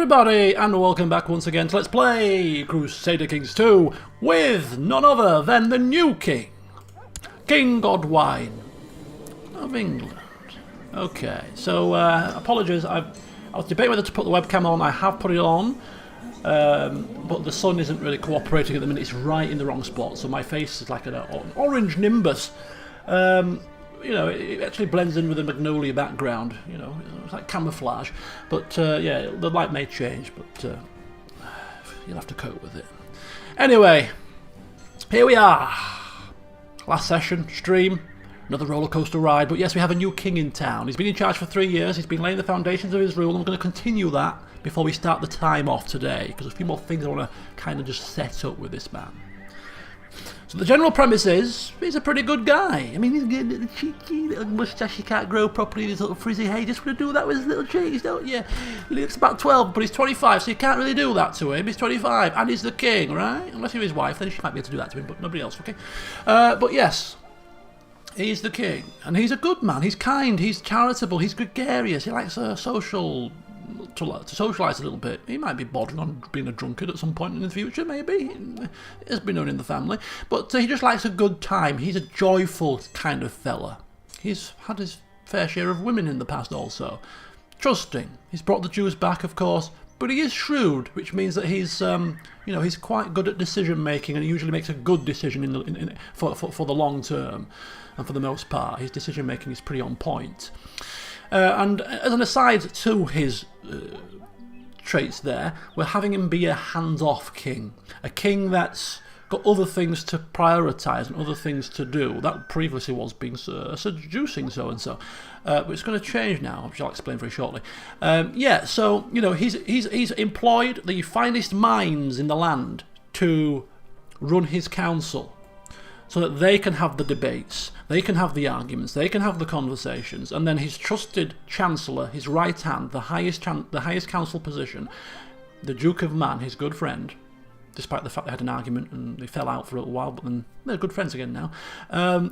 everybody, and welcome back once again to Let's Play Crusader Kings 2 with none other than the new king, King Godwine of England. Okay, so apologies, I was debating whether to put the webcam on. I have put it on, but the sun isn't really cooperating at the minute. It's right in the wrong spot, so my face is like an orange nimbus. You know, it actually blends in with the magnolia background, you know, it's like camouflage. But yeah, the light may change, but you'll have to cope with it. Anyway, here we are. Last session, stream, another roller coaster ride. But yes, we have a new king in town. He's been in charge for 3 years. He's been laying the foundations of his rule, and we're going to continue that before we start the time off today, because a few more things I want to kind of just set up with this man. So the general premise is, he's a pretty good guy. I mean, he's got a little cheeky little moustache he can't grow properly, his little frizzy hair. You just want to do that with his little cheeks, don't you? He looks about 12, but he's 25, so you can't really do that to him. He's 25, and he's the king, right? Unless you're his wife, then she might be able to do that to him, but nobody else, okay? But yes, he's the king, and he's a good man. He's kind, he's charitable, he's gregarious. He likes to socialise a little bit. He might be bordering on being a drunkard at some point in the future, maybe. It has been known in the family. But he just likes a good time. He's a joyful kind of fella. He's had his fair share of women in the past also. Trusting. He's brought the Jews back, of course, but he is shrewd, which means that he's, you know, he's quite good at decision making, and he usually makes a good decision for the long term, and for the most part, his decision making is pretty on point. And as an aside to his traits there, we're having him be a hands-off king. A king that's got other things to prioritise and other things to do. That previously was being seducing so-and-so. But it's going to change now, which I'll explain very shortly. Yeah, so, you know, he's employed the finest minds in the land to run his council, so that they can have the debates, they can have the arguments, they can have the conversations, and then his trusted chancellor, his right hand, the highest council position, the Duke of Man, his good friend, despite the fact they had an argument and they fell out for a little while, but then they're good friends again now.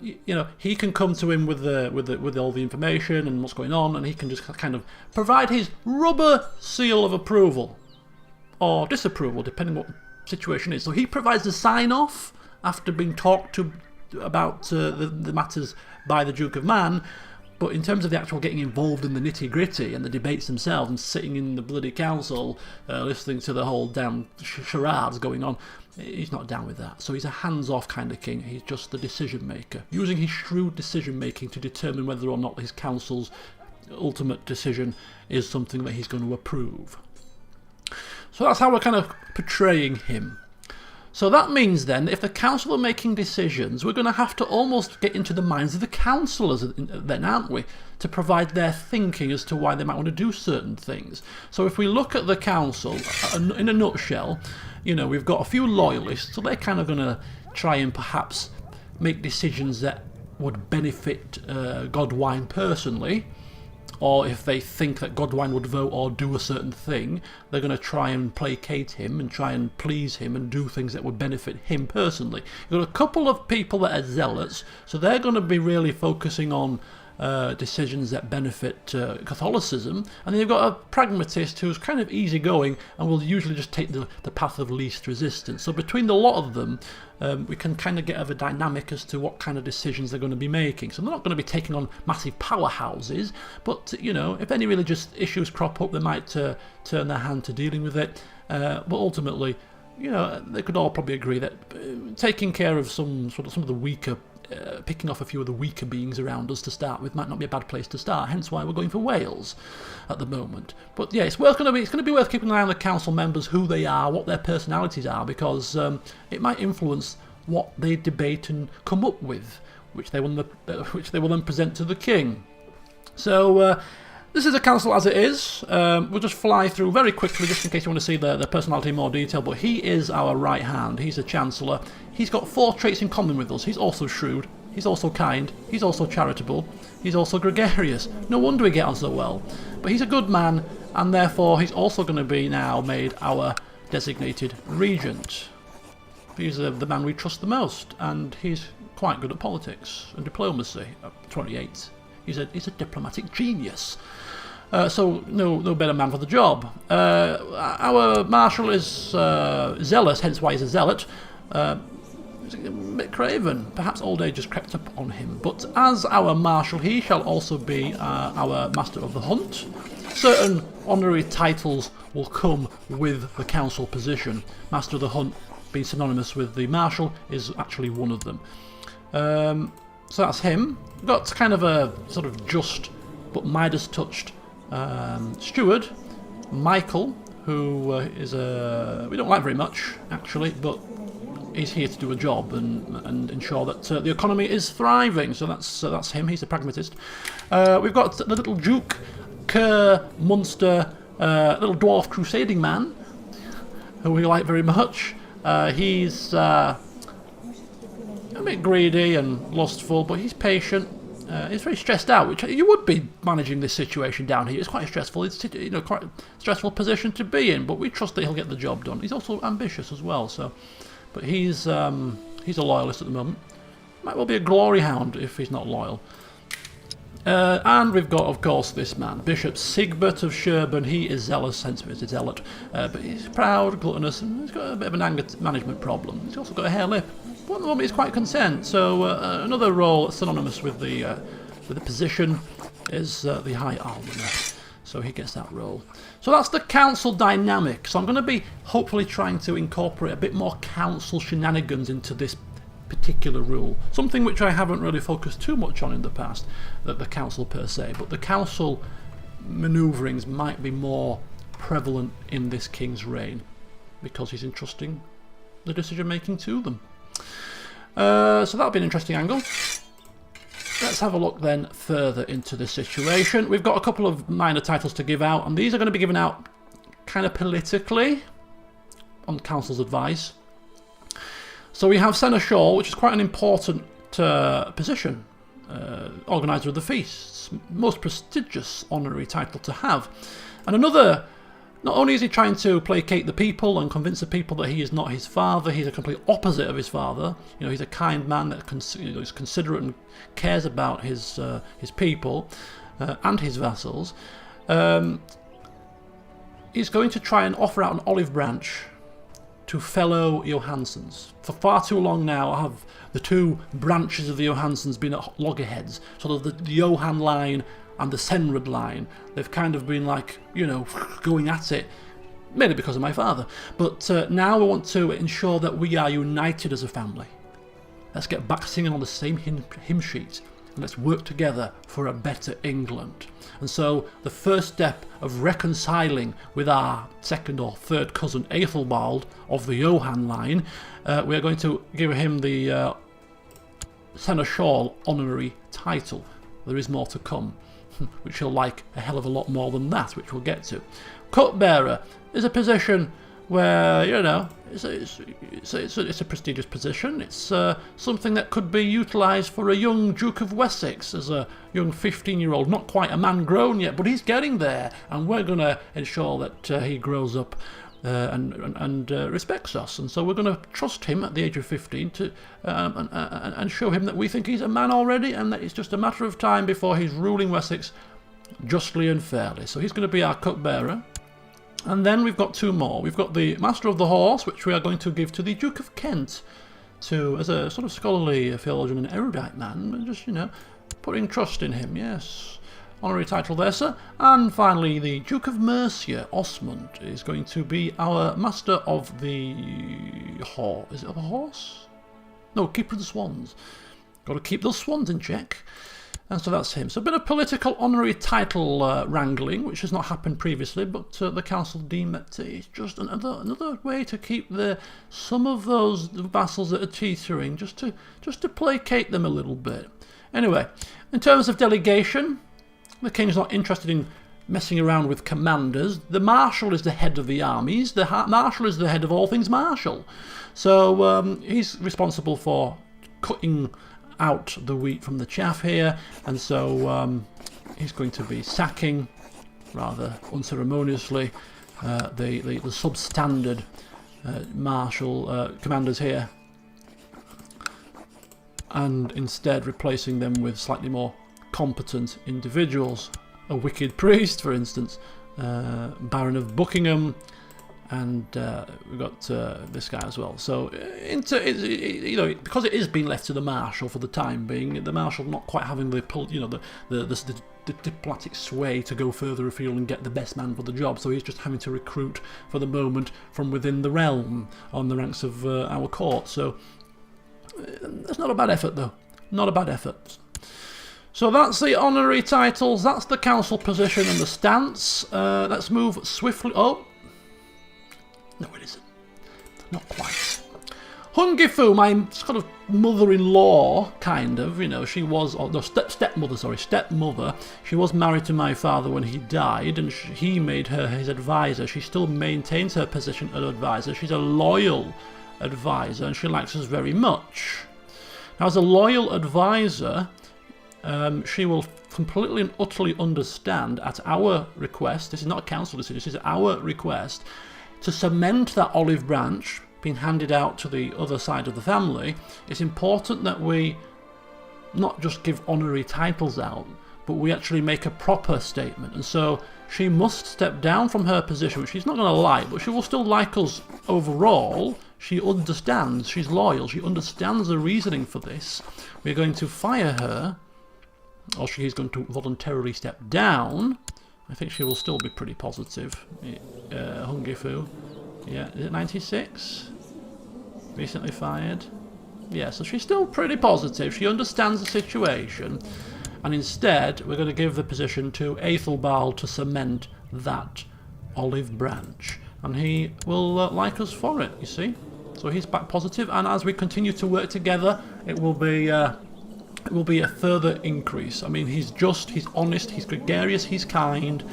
You know, he can come to him with all the information and what's going on, and he can just kind of provide his rubber seal of approval or disapproval, depending what the situation is. So he provides the sign-off after being talked to about the matters by the Duke of Man, but in terms of the actual getting involved in the nitty-gritty and the debates themselves and sitting in the bloody council listening to the whole damn charades going on, he's not down with that. So he's a hands-off kind of king. He's just the decision-maker, using his shrewd decision-making to determine whether or not his council's ultimate decision is something that he's going to approve. So that's how we're kind of portraying him. So that means then, if the council are making decisions, we're going to have to almost get into the minds of the councillors then, aren't we? To provide their thinking as to why they might want to do certain things. So if we look at the council, in a nutshell, you know, we've got a few loyalists, so they're kind of going to try and perhaps make decisions that would benefit Godwine personally. Or if they think that Godwine would vote or do a certain thing, they're going to try and placate him and try and please him and do things that would benefit him personally. You've got a couple of people that are zealots, so they're going to be really focusing on decisions that benefit Catholicism, and then you've got a pragmatist who's kind of easygoing and will usually just take the path of least resistance. So between the lot of them, we can kind of get a dynamic as to what kind of decisions they're going to be making. So they're not going to be taking on massive powerhouses, but you know, if any religious issues crop up, they might turn their hand to dealing with it. But ultimately, you know, they could all probably agree that taking care of some of the weaker, picking off a few of the weaker beings around us to start with might not be a bad place to start, hence why we're going for Wales at the moment. But yeah, it's going to be worth keeping an eye on the council members, who they are, what their personalities are, because it might influence what they debate and come up with, which they will then present to the king. So this is a council as it is. We'll just fly through very quickly, just in case you want to see the personality in more detail, but he is our right hand. He's a chancellor. He's got 4 traits in common with us. He's also shrewd, he's also kind, he's also charitable, he's also gregarious. No wonder we get on so well. But he's a good man, and therefore he's also going to be now made our designated regent. He's the man we trust the most, and he's quite good at politics and diplomacy. At 28, he's a diplomatic genius. So no better man for the job. Our marshal is zealous, hence why he's a zealot. He's a bit craven. Perhaps old age has crept up on him. But as our marshal, he shall also be our master of the hunt. Certain honorary titles will come with the council position. Master of the hunt, being synonymous with the marshal, is actually one of them. So that's him. We've got kind of a sort of just but Midas-touched steward, Michael, who is we don't like very much actually, but he's here to do a job and ensure that the economy is thriving. So that's him. He's a pragmatist. We've got the little Duke, Kerr, Munster, little dwarf crusading man, who we like very much. He's a bit greedy and lustful, but he's patient. He's very stressed out, which you would be managing this situation down here. It's quite stressful. It's quite a stressful position to be in, but we trust that he'll get the job done. He's also ambitious as well, so. But he's a loyalist at the moment. Might well be a glory hound if he's not loyal. And we've got, of course, this man, Bishop Sigbert of Sherborne. He is zealous, hence he's a zealot, but he's proud, gluttonous, and he's got a bit of an anger management problem. He's also got a hair lip. But at the moment he's quite content. So another role synonymous with the position is the High Almoner. So he gets that role. So that's the council dynamic. So I'm going to be hopefully trying to incorporate a bit more council shenanigans into this particular rule. Something which I haven't really focused too much on in the past, the council per se, but the council manoeuvrings might be more prevalent in this king's reign because he's entrusting the decision making to them. So that'll be an interesting angle. Let's have a look then further into this situation. We've got a couple of minor titles to give out, and these are going to be given out kind of politically on council's advice. So we have Seneschal, which is quite an important position, organiser of the feasts, most prestigious honorary title to have. And another, not only is he trying to placate the people and convince the people that he is not his father, he's a complete opposite of his father. You know, he's a kind man that is considerate and cares about his people and his vassals. He's going to try and offer out an olive branch to fellow Johanssons. For far too long now have the two branches of the Johanssons been at loggerheads, sort of the Johan line and the Senrad line. They've kind of been like, you know, going at it, mainly because of my father. But now we want to ensure that we are united as a family. Let's get back singing on the same hymn sheet, and let's work together for a better England. And so the first step of reconciling with our second or third cousin Aethelbald of the Johan line, we are going to give him the Seneschal honorary title. There is more to come, which he'll like a hell of a lot more than that, which we'll get to. Cupbearer is a position where, you know, it's a prestigious position. It's something that could be utilised for a young Duke of Wessex as a young 15-year-old, not quite a man grown yet, but he's getting there, and we're going to ensure that he grows up and respects us. And so we're going to trust him at the age of 15 to and show him that we think he's a man already, and that it's just a matter of time before he's ruling Wessex justly and fairly. So he's going to be our cupbearer. And then we've got two more. We've got the Master of the Horse, which we are going to give to the Duke of Kent, as a sort of scholarly theologian and erudite man, but just, you know, putting trust in him, yes. Honorary title there, sir. And finally, the Duke of Mercia, Osmond, is going to be our Master of the Horse. Is it of the Horse? No, Keeper of the Swans. Got to keep those swans in check. And so that's him. So a bit of political honorary title wrangling, which has not happened previously, but the council deem that it's just another way to keep some of those vassals that are teetering, just to placate them a little bit. Anyway, in terms of delegation, the king's not interested in messing around with commanders. The marshal is the head of the armies. The marshal is the head of all things martial. So he's responsible for cutting out the wheat from the chaff here, and so he's going to be sacking rather unceremoniously the substandard martial commanders here, and instead replacing them with slightly more competent individuals. a wicked priest, for instance, Baron of Buckingham, and we've got this guy as well. So, because it is being left to the Marshal for the time being, the Marshal not quite having the diplomatic sway to go further afield and get the best man for the job, so he's just having to recruit for the moment from within the realm on the ranks of our court. So, that's not a bad effort, though. Not a bad effort. So that's the honorary titles, that's the council position and the stance. Let's move swiftly. Oh, no it isn't. Not quite. Hungifu, my sort of mother-in-law, kind of, she was, stepmother. She was married to my father when he died, and he made her his advisor. She still maintains her position as advisor. She's a loyal advisor, and she likes us very much. Now, as a loyal advisor, she will completely and utterly understand at our request, this is not a council decision, this is our request, to cement that olive branch being handed out to the other side of the family. It's important that we not just give honorary titles out, but we actually make a proper statement. And so she must step down from her position, which she's not going to like, but she will still like us overall. She understands, she's loyal, she understands the reasoning for this. We're going to fire her, or she's going to voluntarily step down. I think she will still be pretty positive. Hungifu. Yeah, is it 96? Recently fired. Yeah, so she's still pretty positive. She understands the situation. And instead, we're going to give the position to Aethelbald to cement that olive branch. And he will like us for it, you see. So he's back positive. And as we continue to work together, it will be a further increase. I mean, he's just, he's honest, he's gregarious, he's kind.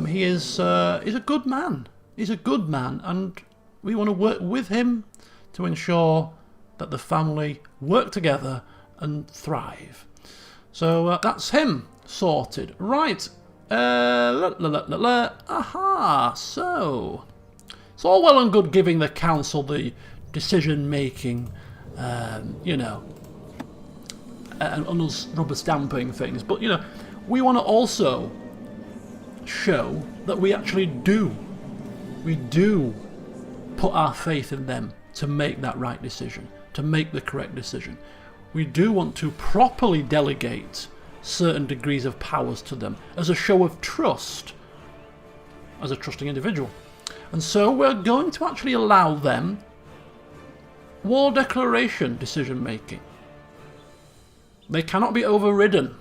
He's a good man. He's a good man, and we want to work with him to ensure that the family work together and thrive. So that's him sorted. Right. Aha. So it's all well and good giving the council the decision-making, and us rubber stamping things. But, we want to also show that we actually do. We do put our faith in them to make that right decision, to make the correct decision. We do want to properly delegate certain degrees of powers to them as a show of trust, as a trusting individual. And so we're going to actually allow them war declaration decision making. They cannot be overridden.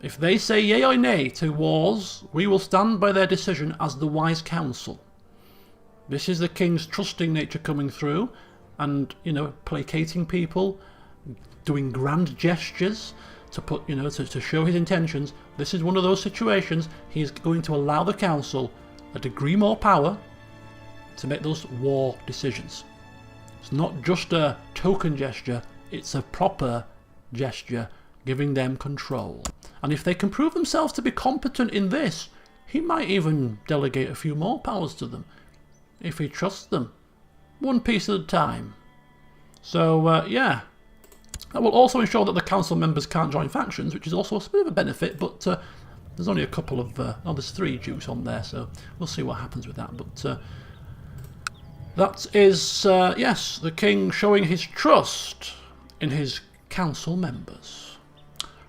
If they say yea or nay to wars, we will stand by their decision as the wise council. This is the king's trusting nature coming through and, placating people, doing grand gestures to put, to show his intentions. This is one of those situations. He is going to allow the council a degree more power to make those war decisions. It's not just a token gesture, it's a proper gesture giving them control. And if they can prove themselves to be competent in this, he might even delegate a few more powers to them. If he trusts them, one piece at a time. So, yeah. That will also ensure that the council members can't join factions, which is also a bit of a benefit, but there's only a couple of... there's 3 Jews on there, so we'll see what happens with that. But that is, yes, the king showing his trust in his council members.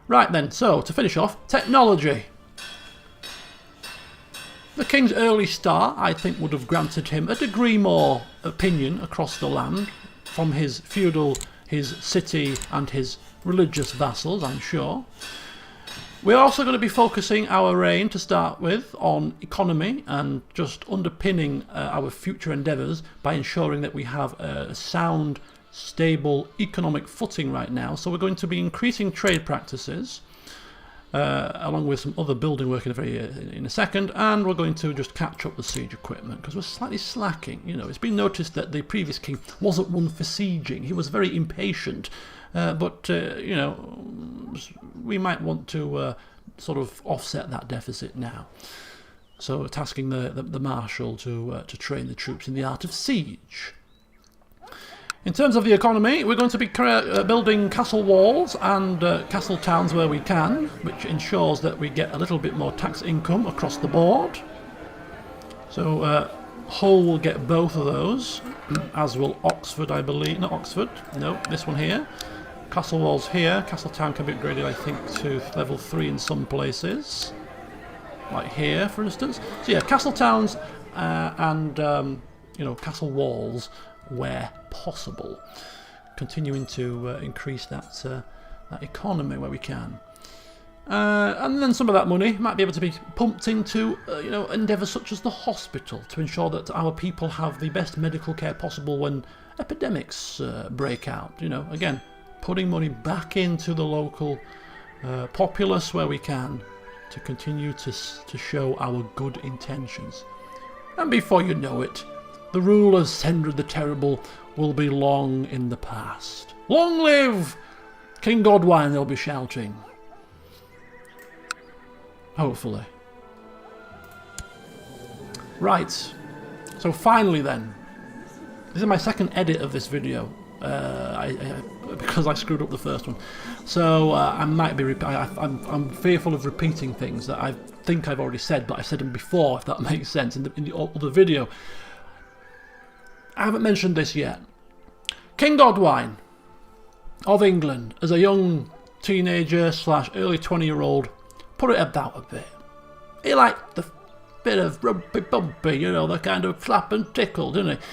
Right then, so, to finish off, technology. The king's early start, I think, would have granted him a degree more opinion across the land from his feudal, his city and his religious vassals, I'm sure. We're also going to be focusing our reign to start with on economy and just underpinning our future endeavours by ensuring that we have a sound, stable economic footing right now. So we're going to be increasing trade practices, along with some other building work in a second, and we're going to just catch up with siege equipment because we're slightly slacking. It's been noticed that the previous king wasn't one for sieging. He was very impatient, but we might want to sort of offset that deficit now. So tasking the marshal to train the troops in the art of siege. In terms of the economy, we're going to be building castle walls and castle towns where we can, which ensures that we get a little bit more tax income across the board. So Hull will get both of those, as will Oxford, I believe. Not Oxford, no, this one here. Castle walls here. Castle town can be upgraded, I think, to level 3 in some places. Like here, for instance. So yeah, castle towns and you know, castle walls where possible, continuing to increase that that economy where we can, and then some of that money might be able to be pumped into you know, endeavours such as the hospital to ensure that our people have the best medical care possible when epidemics break out. You know, again, putting money back into the local populace where we can to continue to show our good intentions. And before you know it, the rule of Cendred the Terrible will be long in the past. Long live King Godwine, they'll be shouting. Hopefully. Right, so finally then, this is my second edit of this video, because I screwed up the first one. So I might be, I'm fearful of repeating things that I think I've already said, but I said them before, if that makes sense, in the other video. I haven't mentioned this yet. King Godwine of England, as a young teenager / early 20-year-old, put it about a bit. He liked the bit of rumpy bumpy, you know, the kind of slap and tickle, didn't he?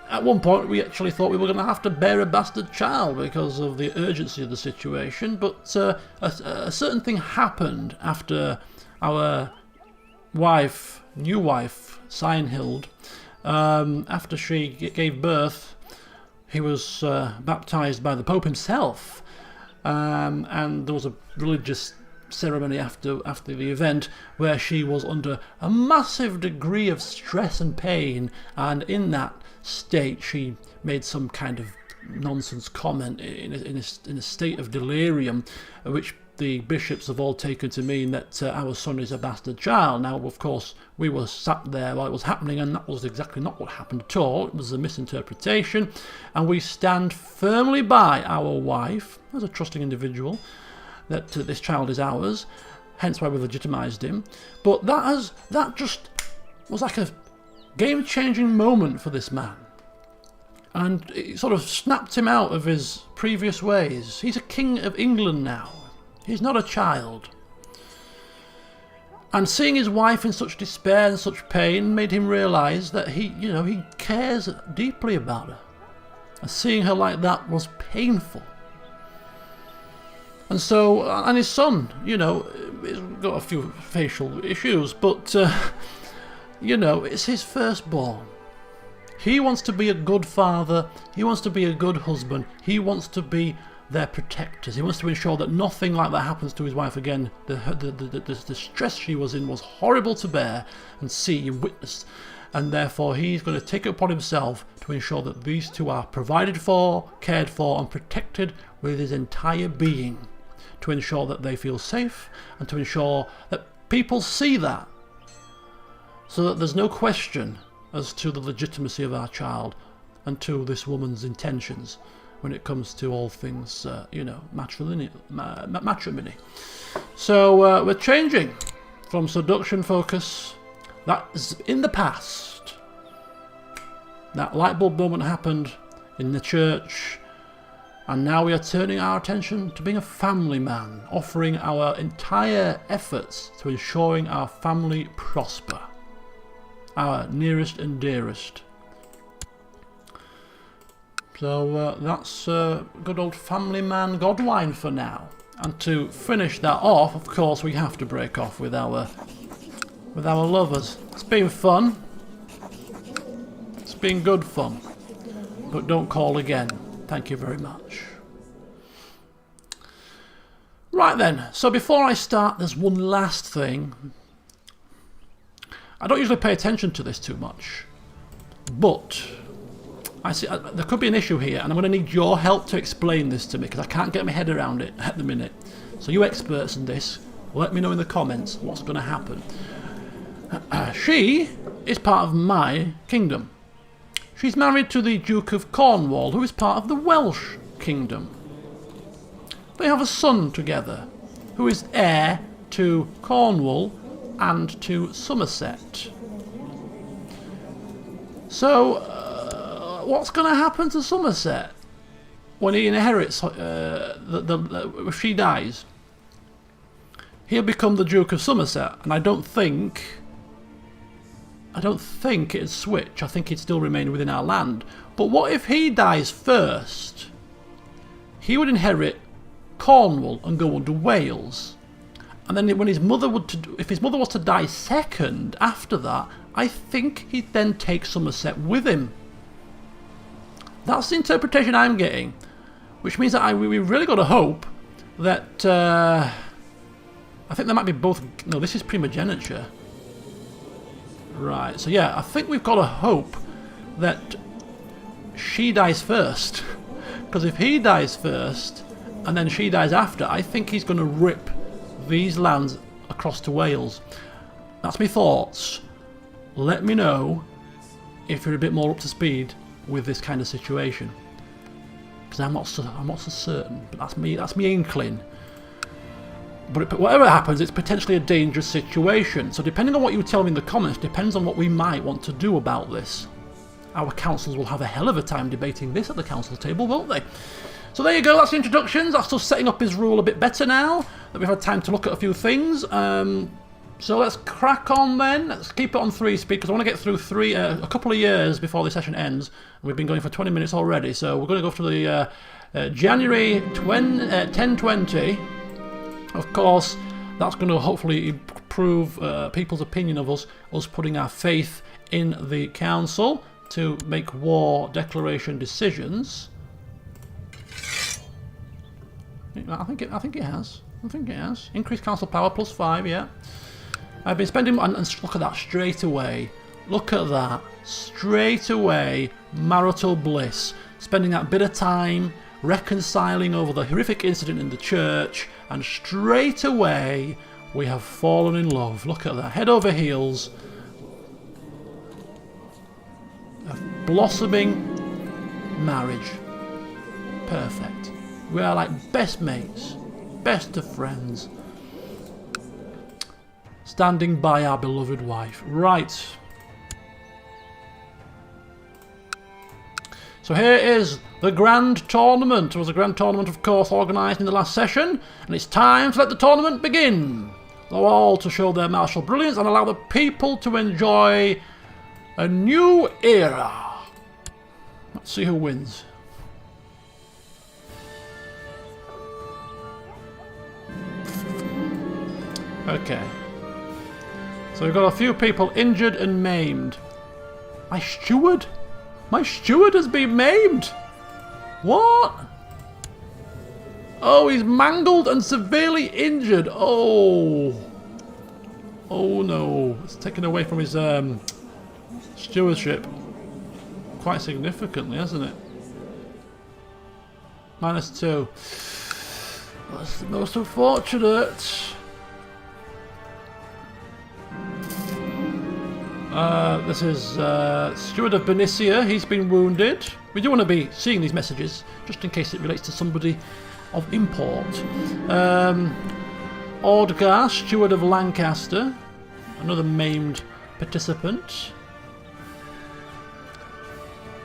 At one point we actually thought we were going to have to bear a bastard child because of the urgency of the situation, but a certain thing happened after our new wife, Signhild, after she gave birth. He was baptised by the Pope himself, and there was a religious ceremony after the event where she was under a massive degree of stress and pain, and in that state she made some kind of nonsense comment in a state of delirium, which the bishops have all taken to mean that our son is a bastard child. Now, of course, we were sat there while it was happening, and that was exactly not what happened at all. It was a misinterpretation, and we stand firmly by our wife as a trusting individual that this child is ours, hence why we legitimised him. But that just was like a game-changing moment for this man, and it sort of snapped him out of his previous ways. He's a king of England now. He's not a child. And seeing his wife in such despair and such pain made him realise that he cares deeply about her. And seeing her like that was painful. And so, and his son, you know, he's got a few facial issues, but, you know, it's his firstborn. He wants to be a good father, he wants to be a good husband, he wants to be their protectors. He wants to ensure that nothing like that happens to his wife again. The stress she was in was horrible to bear and see and witness, and therefore he's going to take it upon himself to ensure that these two are provided for, cared for and protected with his entire being, to ensure that they feel safe and to ensure that people see that, so that there's no question as to the legitimacy of our child and to this woman's intentions when it comes to all things, you know, matrimony. So we're changing from seduction focus. That is in the past. That light bulb moment happened in the church, and now we are turning our attention to being a family man, offering our entire efforts to ensuring our family prosper, our nearest and dearest. So that's good old family man Godwine for now. And to finish that off, of course, we have to break off with our lovers. It's been fun. It's been good fun. But don't call again. Thank you very much. Right then, so before I start, there's one last thing. I don't usually pay attention to this too much, but I see there could be an issue here, and I'm going to need your help to explain this to me, because I can't get my head around it at the minute. So you experts in this, let me know in the comments what's going to happen. She is part of my kingdom. She's married to the Duke of Cornwall, who is part of the Welsh kingdom. They have a son together, who is heir to Cornwall and to Somerset. So, what's going to happen to Somerset when he inherits, if she dies? He'll become the Duke of Somerset, and I don't think it'd switch. I think he'd still remain within our land. But what if he dies first? He would inherit Cornwall and go under Wales. And then when his mother if his mother was to die second after that, I think he'd then take Somerset with him. That's the interpretation I'm getting, which means that we really got to hope that I think there might be both. No, this is primogeniture. Right, so yeah, I think we've got to hope that she dies first. Because if he dies first and then she dies after, I think he's going to rip these lands across to Wales. That's my thoughts. Let me know if you're a bit more up to speed with this kind of situation. Because I'm not so certain, but that's me inkling. But whatever happens, it's potentially a dangerous situation. So depending on what you tell me in the comments, depends on what we might want to do about this. Our councils will have a hell of a time debating this at the council table, won't they? So there you go, that's the introductions. That's just setting up his rule a bit better now that we've had time to look at a few things. So let's crack on then. Let's keep it on 3 speed, because I want to get through a couple of years before the session ends. We've been going for 20 minutes already, so we're going to go through the January 1020. Of course, that's going to hopefully improve people's opinion of us putting our faith in the council to make war declaration decisions. I think it has. Increased council power +5, yeah. I've been spending, and look at that straight away. Look at that straight away. Marital bliss. Spending that bit of time reconciling over the horrific incident in the church, and straight away we have fallen in love. Look at that, head over heels. A blossoming marriage. Perfect. We are like best mates, best of friends, standing by our beloved wife. Right. So here is the grand tournament. It was a grand tournament, of course, organised in the last session, and it's time to let the tournament begin. They're all to show their martial brilliance and allow the people to enjoy a new era. Let's see who wins. Okay. So we've got a few people injured and maimed. My steward? My steward has been maimed! What? Oh, he's mangled and severely injured. Oh. Oh no. It's taken away from his stewardship. Quite significantly, hasn't it? -2. That's the most unfortunate. This is Steward of Bernicia. He's been wounded. We do want to be seeing these messages, just in case it relates to somebody of import. Ordgar, Steward of Lancaster. Another maimed participant.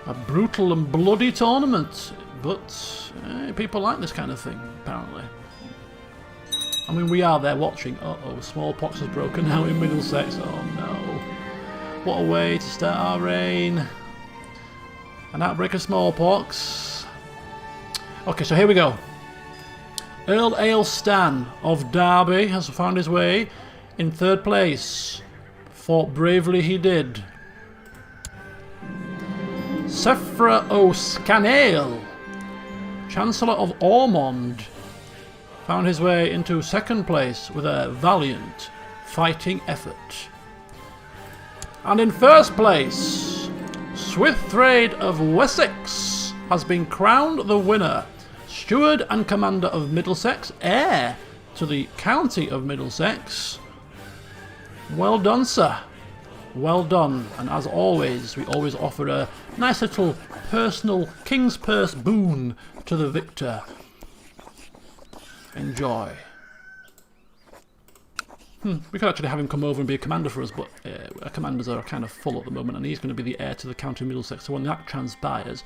A brutal and bloody tournament. But people like this kind of thing, apparently. I mean, we are there watching. Uh-oh, smallpox has broken out in Middlesex. Oh no. What a way to start our reign. An outbreak of smallpox. Okay, so here we go. Earl Ailstan of Derby has found his way in 3rd place. Fought bravely he did. Sefra O'Scannale, Chancellor of Ormond, found his way into 2nd place with a valiant fighting effort. And in 1st place, Swithrade of Wessex has been crowned the winner. Steward and Commander of Middlesex, heir to the County of Middlesex. Well done, sir. Well done, and as always, we always offer a nice little personal King's Purse boon to the victor. Enjoy. We could actually have him come over and be a commander for us, but our commanders are kind of full at the moment, and he's going to be the heir to the County Middlesex, so when that transpires,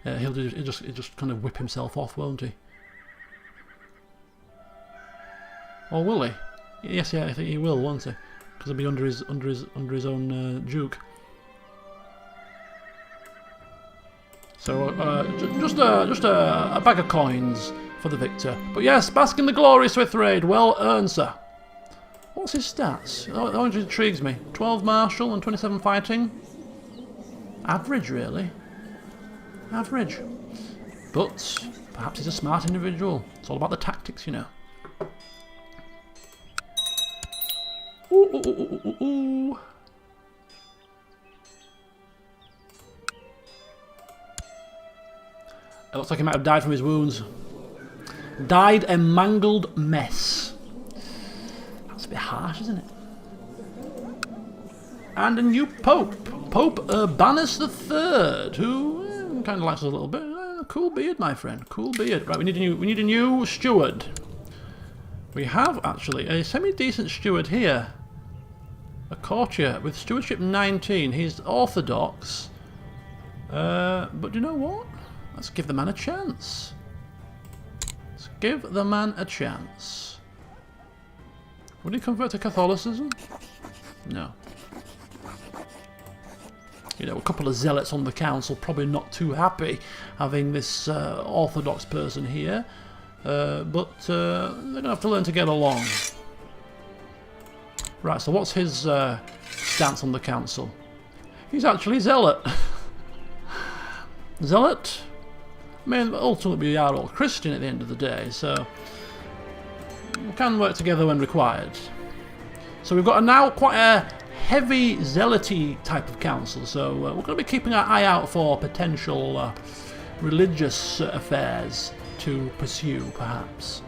he'll just kind of whip himself off, won't he? Or will he? Yes, yeah, I think he will, won't he? Because he'll be under his own duke. So just a bag of coins for the victor. But yes, bask in the glory, Swithraid. Well earned, sir. What's his stats? Oh, that intrigues me. 12 martial and 27 fighting. Average, really. Average. But perhaps he's a smart individual. It's all about the tactics, you know. Ooh, ooh, ooh, ooh, ooh. It looks like he might have died from his wounds. Died a mangled mess. That's a bit harsh, isn't it? And a new Pope. Pope Urbanus III, who kind of likes us a little bit. Cool beard, my friend. Cool beard. Right, we need a new steward. We have actually a semi-decent steward here. A courtier with stewardship 19. He's orthodox. But do you know what? Let's give the man a chance. Let's give the man a chance. Would he convert to Catholicism? No. You know, a couple of zealots on the council probably not too happy having this orthodox person here. But they're going to have to learn to get along. Right, so what's his stance on the council? He's actually zealot. Zealot? I mean, ultimately we are all Christian at the end of the day, so we can work together when required. So we've got now quite a heavy zealoty type of council, so we're going to be keeping our eye out for potential religious affairs to pursue, perhaps.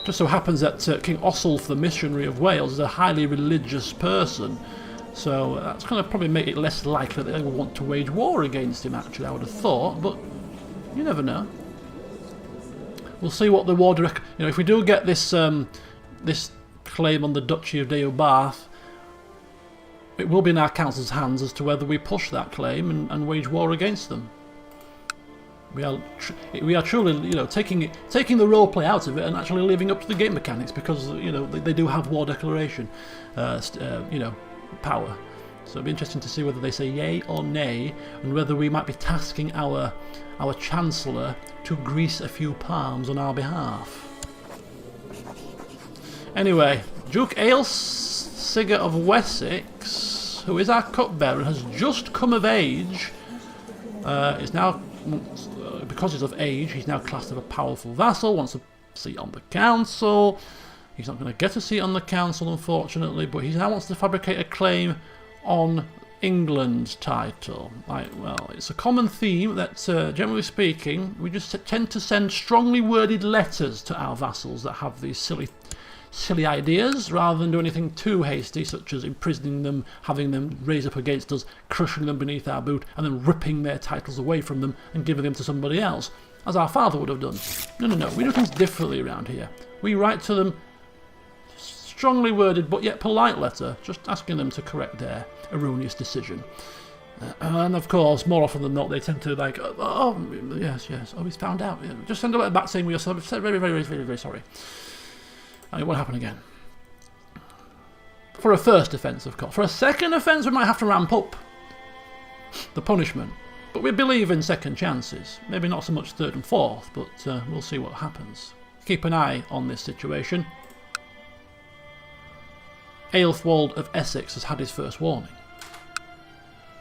Just so happens that King Ossulf, the missionary of Wales, is a highly religious person, so that's going to probably make it less likely that they will want to wage war against him, actually, I would have thought, but you never know. We'll see what the war director... You know, if we do get this this claim on the Duchy of Deobarth, it will be in our council's hands as to whether we push that claim and wage war against them. We are truly, you know, taking the roleplay out of it and actually living up to the game mechanics, because you know they do have war declaration, you know, power. So it'll be interesting to see whether they say yay or nay, and whether we might be tasking our Chancellor to grease a few palms on our behalf. Anyway, Duke Ailsiga of Wessex, who is our cupbearer, has just come of age. Is now, because he's of age, he's now classed as a powerful vassal, wants a seat on the council. He's not going to get a seat on the council, unfortunately, but he now wants to fabricate a claim on England's title. Like, well, it's a common theme that, generally speaking, we just tend to send strongly worded letters to our vassals that have these silly ideas, rather than do anything too hasty, such as imprisoning them, having them raise up against us, crushing them beneath our boot, and then ripping their titles away from them and giving them to somebody else, as our father would have done. No, we do things differently around here. We write to them strongly worded but yet polite letter, just asking them to correct their erroneous decision. And of course, more often than not, they tend to like, oh yes, oh, he's found out. Yeah, just send a letter back saying we are very sorry. And it won't happen again. For a first offence, of course. For a second offence, we might have to ramp up the punishment. But we believe in second chances. Maybe not so much third and fourth, but we'll see what happens. Keep an eye on this situation. Aelfwald of Essex has had his first warning.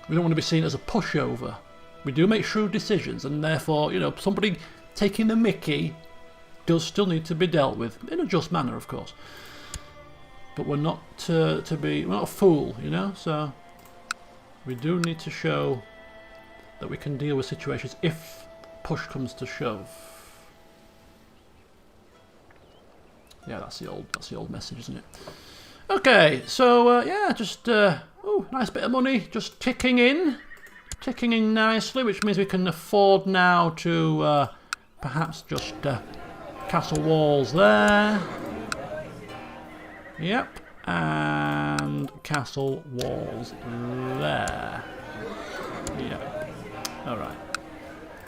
We don't want to be seen as a pushover. We do make shrewd decisions, and therefore, you know, somebody taking the mickey does still need to be dealt with in a just manner, of course. But we're not we're not a fool, you know. So we do need to show that we can deal with situations if push comes to shove. Yeah, that's the old message, isn't it? Okay, so yeah, just oh, nice bit of money, just ticking in nicely, which means we can afford now to perhaps just castle walls there. Yep, and castle walls there. Yep. All right,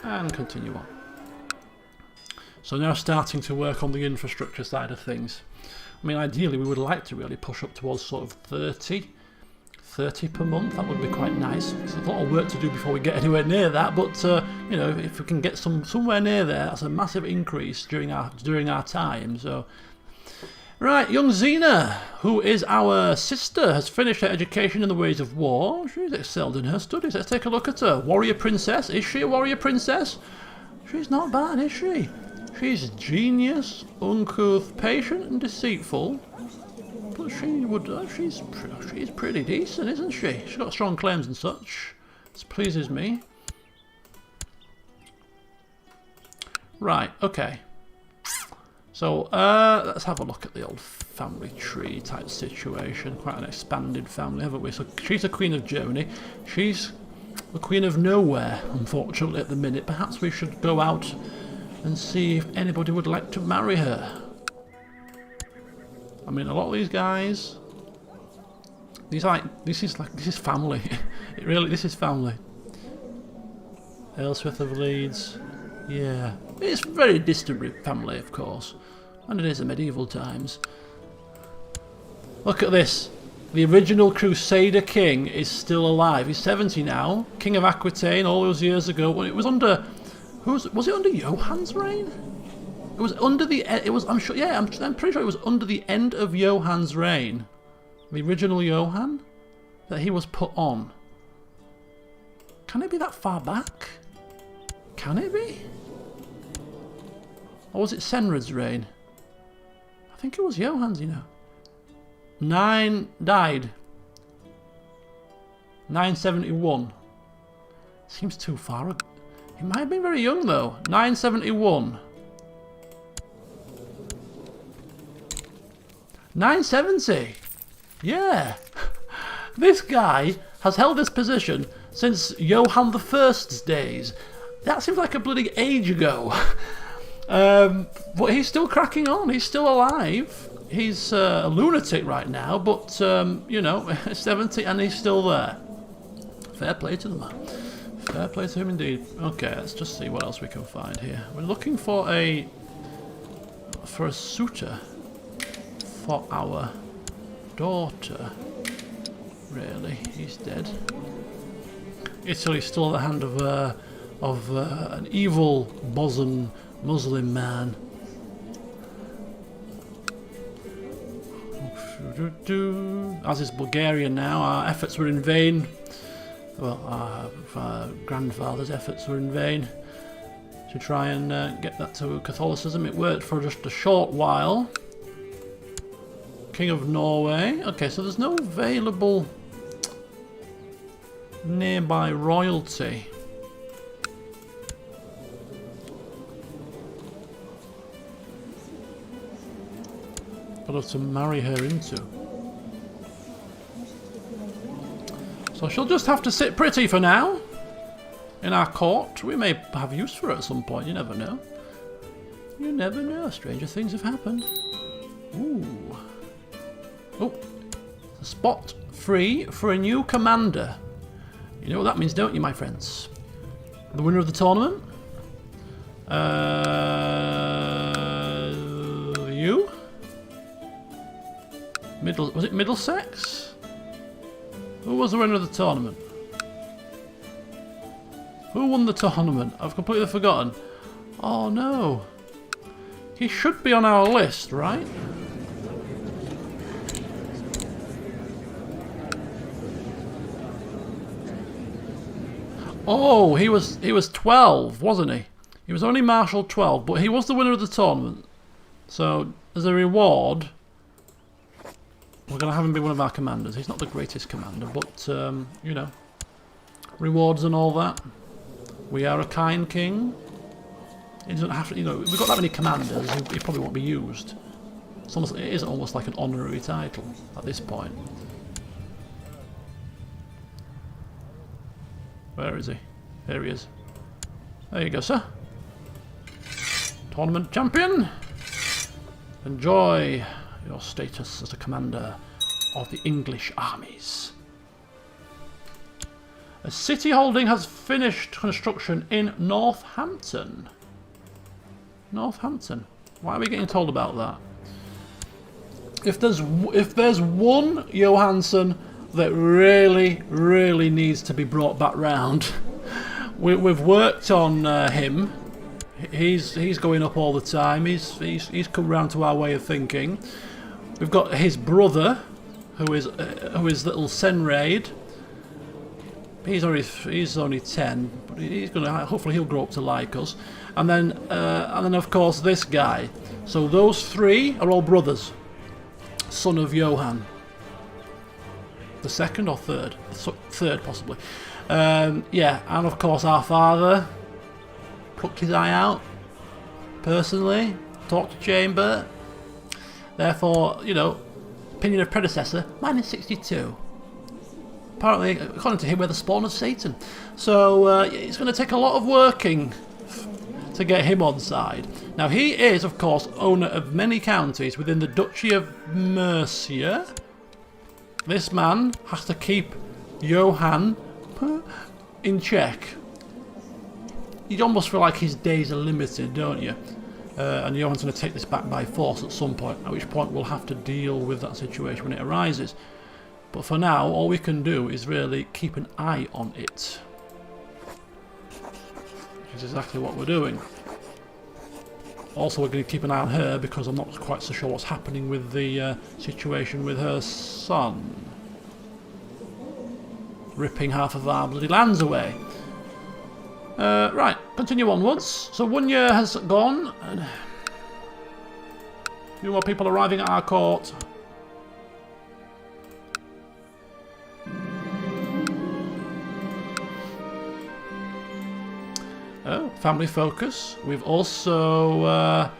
and continue on. So now starting to work on the infrastructure side of things. I mean, ideally we would like to really push up towards sort of 30 per month. That would be quite nice. There's a lot of work to do before we get anywhere near that, but you know, if we can get somewhere near there, that's a massive increase during our time. So, right, young Xena, who is our sister, has finished her education in the ways of war. She's excelled in her studies. Let's take a look at her. Warrior princess. Is she a warrior princess? She's not bad, is she? She's genius, uncouth, patient and deceitful. But she's pretty decent, isn't she? She's got strong claims and such. This pleases me. Right, okay. So, let's have a look at the old family tree type situation. Quite an expanded family, haven't we? So, she's the Queen of Germany. She's the Queen of Nowhere, unfortunately, at the minute. Perhaps we should go out and see if anybody would like to marry her. I mean, a lot of these guys, this is family. This is family. Aylesworth of Leeds, yeah, it's very distant family, of course, and it is the medieval times. Look at this. The original Crusader king is still alive. He's 70 now. King of Aquitaine all those years ago when it was under. Was it under Johann's reign? It was under the. It was. I'm sure. Yeah, I'm pretty sure it was under the end of Johann's reign. The original Johann that he was put on. Can it be that far back? Can it be? Or was it Senrad's reign? I think it was Johann's. You know. 9 died. 971. Seems too far. He might have been very young though. 971. 970. Yeah. This guy has held this position since Johann I's days. That seems like a bloody age ago. But he's still cracking on. He's still alive. He's a lunatic right now, but you know, 70 and he's still there. Fair play to the man. Fair play to him indeed. Okay, let's just see what else we can find here. We're looking for a suitor for our daughter. Really, he's dead. Italy's still in the hand of an evil Muslim man. As is Bulgaria now. Our efforts were in vain. Well, our grandfather's efforts were in vain to try and get that to Catholicism. It worked for just a short while. King of Norway. Okay, so there's no available nearby royalty. But to marry her into. So she'll just have to sit pretty for now in our court. We may have use for her at some point, you never know. You never know, stranger things have happened. Ooh. Oh, a spot free for a new commander. You know what that means, don't you, my friends? The winner of the tournament? You? Was it Middlesex? Who was the winner of the tournament? Who won the tournament? I've completely forgotten. Oh no. He should be on our list, right? Oh, he was 12, wasn't he? He was only Marshal 12, but he was the winner of the tournament. So, as a reward, we're going to have him be one of our commanders. He's not the greatest commander, but, you know, rewards and all that. We are a kind king. He doesn't have to, you know, we've got that many commanders, he probably won't be used. It is almost like an honorary title at this point. Where is he? There he is. There you go, sir. Tournament champion. Enjoy your status as a commander of the English armies. A city holding has finished construction in Northampton. Northampton. Why are we getting told about that? If there's one Johansson that really needs to be brought back round, we've worked on him. He's going up all the time. He's come round to our way of thinking. We've got his brother, who is little Senraid. He's only 10, but he's gonna hopefully he'll grow up to like us. And then of course this guy. So those three are all brothers. Son of Johann. The second or third? Third possibly. Yeah, and of course our father plucked his eye out personally, talked to Chamber. Therefore, you know, opinion of predecessor, mine is 62. Apparently, according to him, we're the spawn of Satan. So it's going to take a lot of working to get him on side. Now he is, of course, owner of many counties within the Duchy of Mercia. This man has to keep Johann in check. You almost feel like his days are limited, don't you? And Johann's going to take this back by force at some point, at which point we'll have to deal with that situation when it arises. But for now, all we can do is really keep an eye on it. Which is exactly what we're doing. Also, we're going to keep an eye on her because I'm not quite so sure what's happening with the situation with her son. Ripping half of our bloody lands away. Right, continue onwards. So 1 year has gone. A few more people arriving at our court. Oh, family focus. We've also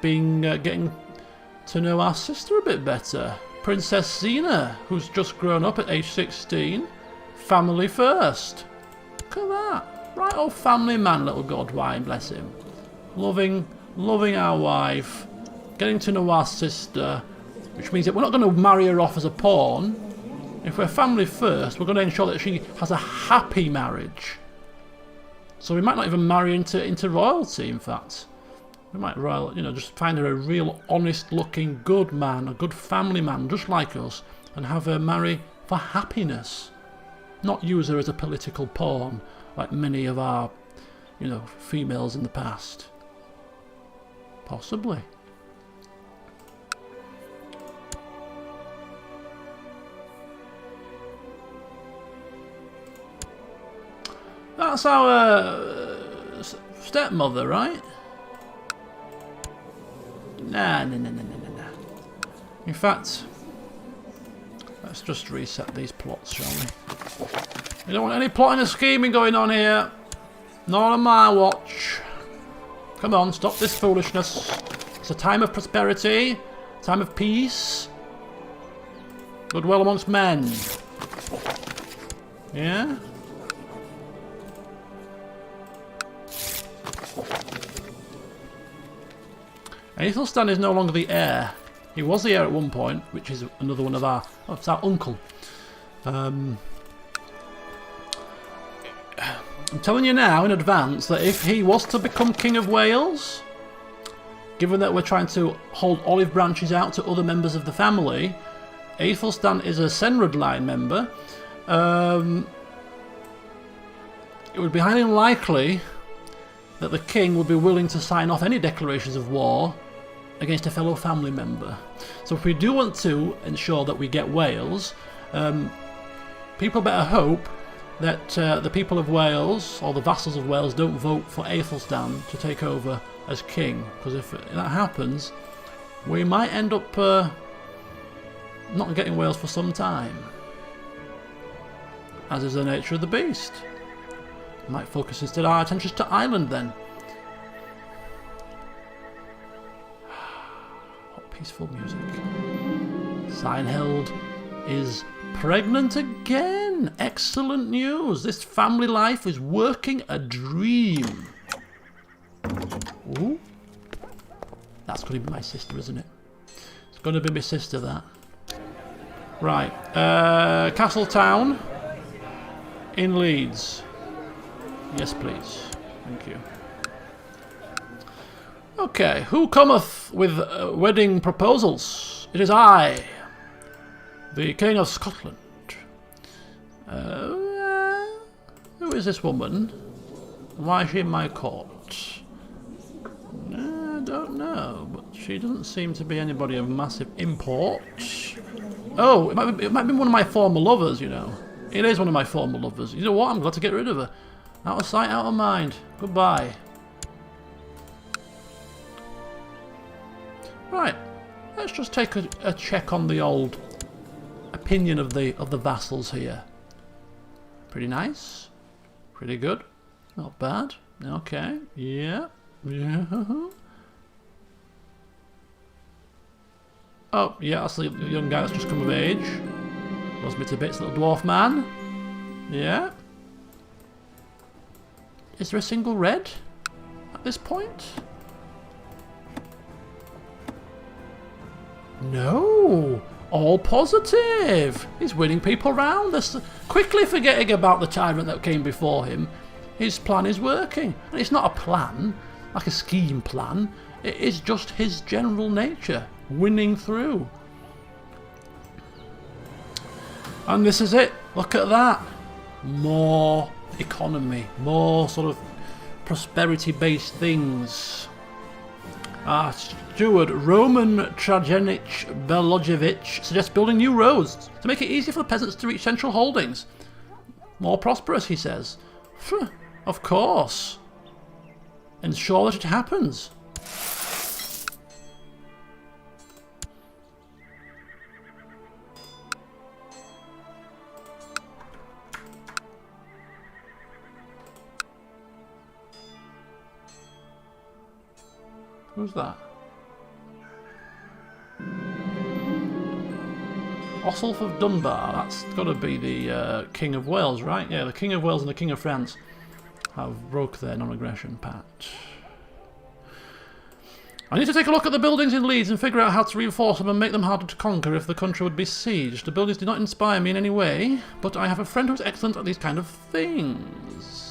been getting to know our sister a bit better. Princess Xena, who's just grown up at age 16. Family first. Look at that. Right old family man, little Godwine, bless him. Loving our wife. Getting to know our sister. Which means that we're not going to marry her off as a pawn. If we're family first, we're going to ensure that she has a happy marriage. So we might not even marry into royalty, in fact. We might, just find her a real honest-looking good man, a good family man, just like us, and have her marry for happiness. Not use her as a political pawn, like many of our, females in the past. Possibly. That's our stepmother, right? Nah. In fact, let's just reset these plots, shall we? We don't want any plotting and scheming going on here. Not on my watch. Come on, stop this foolishness. It's a time of prosperity, time of peace, goodwill amongst men. Yeah? Aethelstan is no longer the heir. He was the heir at one point, which is another one of our... Oh, it's our uncle. I'm telling you now in advance that if he was to become King of Wales, given that we're trying to hold olive branches out to other members of the family, Aethelstan is a Senrad line member, it would be highly unlikely that the king would be willing to sign off any declarations of war against a fellow family member. So if we do want to ensure that we get Wales, people better hope that the people of Wales, or the vassals of Wales, don't vote for Aethelstan to take over as king, because if that happens, we might end up not getting Wales for some time, as is the nature of the beast. We might focus instead our attentions to Ireland then. Peaceful music. Seinheld is pregnant again. Excellent news. This family life is working a dream. Ooh. That's going to be my sister, isn't it? It's going to be my sister, that. Right. Castletown in Leeds. Yes, please. Thank you. Okay. Who cometh with wedding proposals? It is I, the King of Scotland. Who is this woman? Why is she in my court? I don't know, but she doesn't seem to be anybody of massive import. Oh, it might be one of my former lovers, you know. It is one of my former lovers. You know what? I'm glad to get rid of her. Out of sight, out of mind. Goodbye. Right. Let's just take a check on the old opinion of the vassals here. Pretty nice. Pretty good. Not bad. Okay. Yeah. Yeah. Oh, yeah, that's the young guy that's just come of age. Loves me to bits, little dwarf man. Yeah. Is there a single red at this point? No. All positive. He's winning people round. They're quickly forgetting about the tyrant that came before him. His plan is working. And it's not a plan, like a scheme plan. It is just his general nature. Winning through. And this is it. Look at that. More economy. More sort of prosperity-based things. Steward Roman Trajanic Belojevic suggests building new roads to make it easier for the peasants to reach central holdings. More prosperous, he says. Of course. Ensure that it happens. Who's that? Ossulf of Dunbar. That's got to be the King of Wales, right? Yeah, the King of Wales and the King of France have broke their non-aggression pact. I need to take a look at the buildings in Leeds and figure out how to reinforce them and make them harder to conquer if the country would be sieged. The buildings do not inspire me in any way, but I have a friend who's excellent at these kind of things.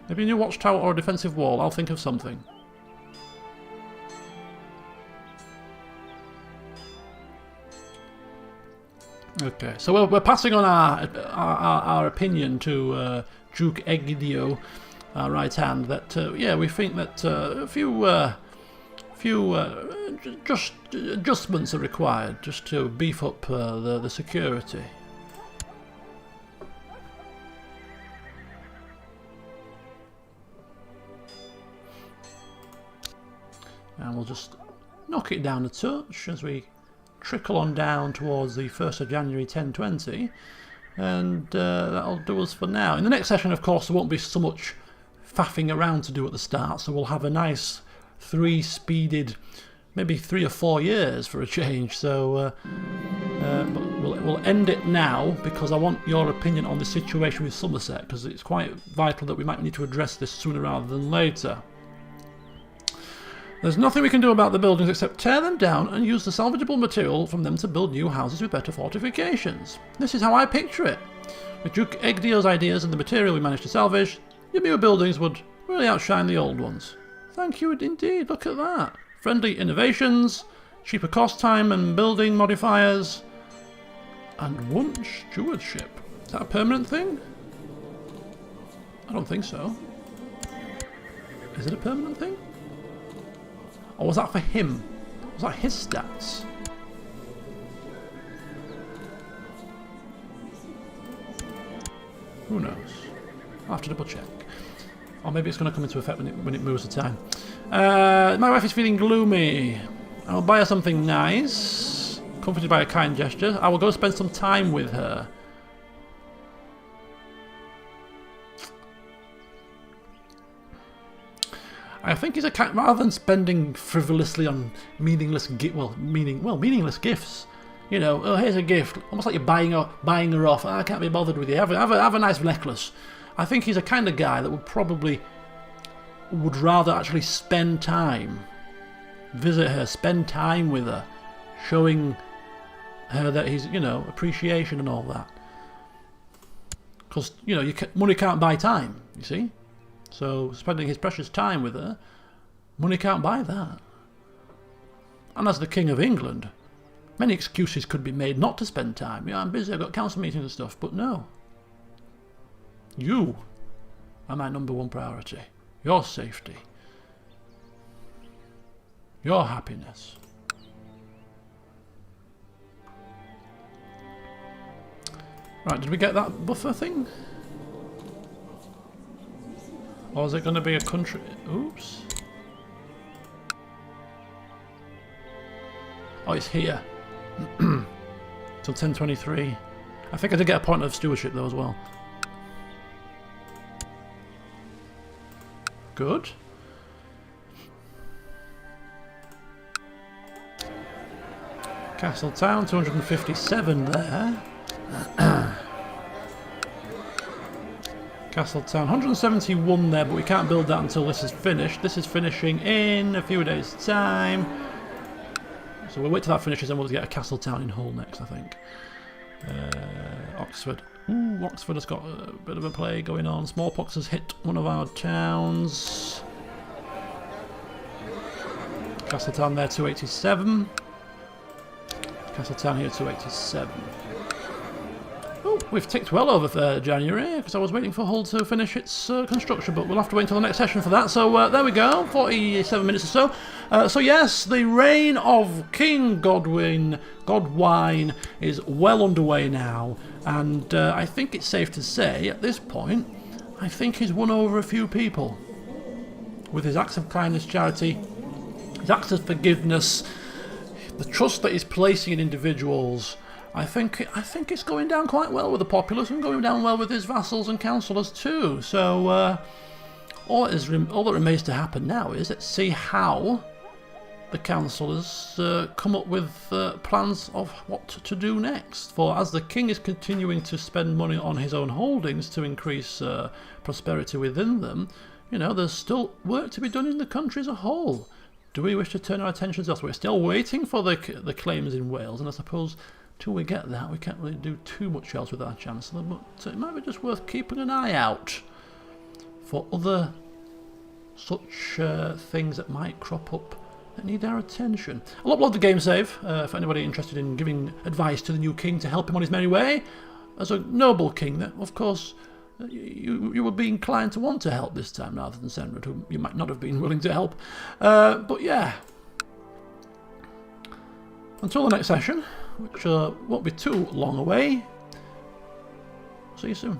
Maybe a new watchtower or a defensive wall. I'll think of something. Okay, so we're passing on our opinion to Duke Egidio, our right hand. That yeah, we think that a few just adjustments are required just to beef up the security. And we'll just knock it down a touch as we trickle on down towards the 1st of January 1020. And that'll do us for now. In the next session, of course, there won't be so much faffing around to do at the start. So we'll have a nice 3-speeded, maybe 3 or 4 years for a change. So but we'll end it now because I want your opinion on the situation with Somerset, because it's quite vital that we might need to address this sooner rather than later. There's nothing we can do about the buildings except tear them down and use the salvageable material from them to build new houses with better fortifications. This is how I picture it. With Duke Egdio's ideas and the material we managed to salvage, your new buildings would really outshine the old ones. Thank you indeed, look at that. Friendly innovations, cheaper cost time and building modifiers, and 1 stewardship. Is that a permanent thing? I don't think so. Is it a permanent thing? Or was that for him? Was that his stats? Who knows? I'll have to double check. Or maybe it's going to come into effect when it moves the time. My wife is feeling gloomy. I will buy her something nice. Comforted by a kind gesture. I will go spend some time with her. I think he's a kind, rather than spending frivolously on meaningless meaningless gifts. You know, oh, here's a gift, almost like you're buying her off. I can't be bothered with you. Have a nice necklace. I think he's a kind of guy that would rather actually spend time, visit her, spend time with her, showing her that he's, you know, appreciation and all that. Because, you know, money can't buy time, you see. So spending his precious time with her, money can't buy that. And as the King of England, many excuses could be made not to spend time. You know, I'm busy, I've got council meetings and stuff, but no. You are my #1 priority. Your safety. Your happiness. Right, did we get that buffer thing? Or is it going to be a country... Oops. Oh, it's here. Till 1023. I think I did get a point of stewardship though as well. Good. Castle Town, 257 there. Castle Town, 171 there, but we can't build that until this is finished. This is finishing in a few days' time. So we'll wait till that finishes and we'll get a Castle Town in Hull next, I think. Oxford. Ooh, Oxford has got a bit of a plague going on. Smallpox has hit one of our towns. Castle Town there, 287. Castle Town here, 287. Oh, we've ticked well over January, because I was waiting for Hull to finish its construction, but we'll have to wait until the next session for that. So there we go, 47 minutes or so. So yes, the reign of King Godwine is well underway now, and I think it's safe to say, at this point, I think he's won over a few people. With his acts of kindness, charity, his acts of forgiveness, the trust that he's placing in individuals, I think it's going down quite well with the populace and going down well with his vassals and councillors too. So all that remains to happen now is let's see how the councillors come up with plans of what to do next. For as the king is continuing to spend money on his own holdings to increase prosperity within them, you know, there's still work to be done in the country as a whole. Do we wish to turn our attentions elsewhere? We're still waiting for the claims in Wales, and I suppose till we get that, we can't really do too much else with our Chancellor, but it might be just worth keeping an eye out for other such things that might crop up that need our attention. I'll upload the game save for anybody interested in giving advice to the new king to help him on his merry way. As a noble king, that of course you would be inclined to want to help this time rather than Senrad, who you might not have been willing to help. But yeah, until the next session, which won't be too long away. See you soon.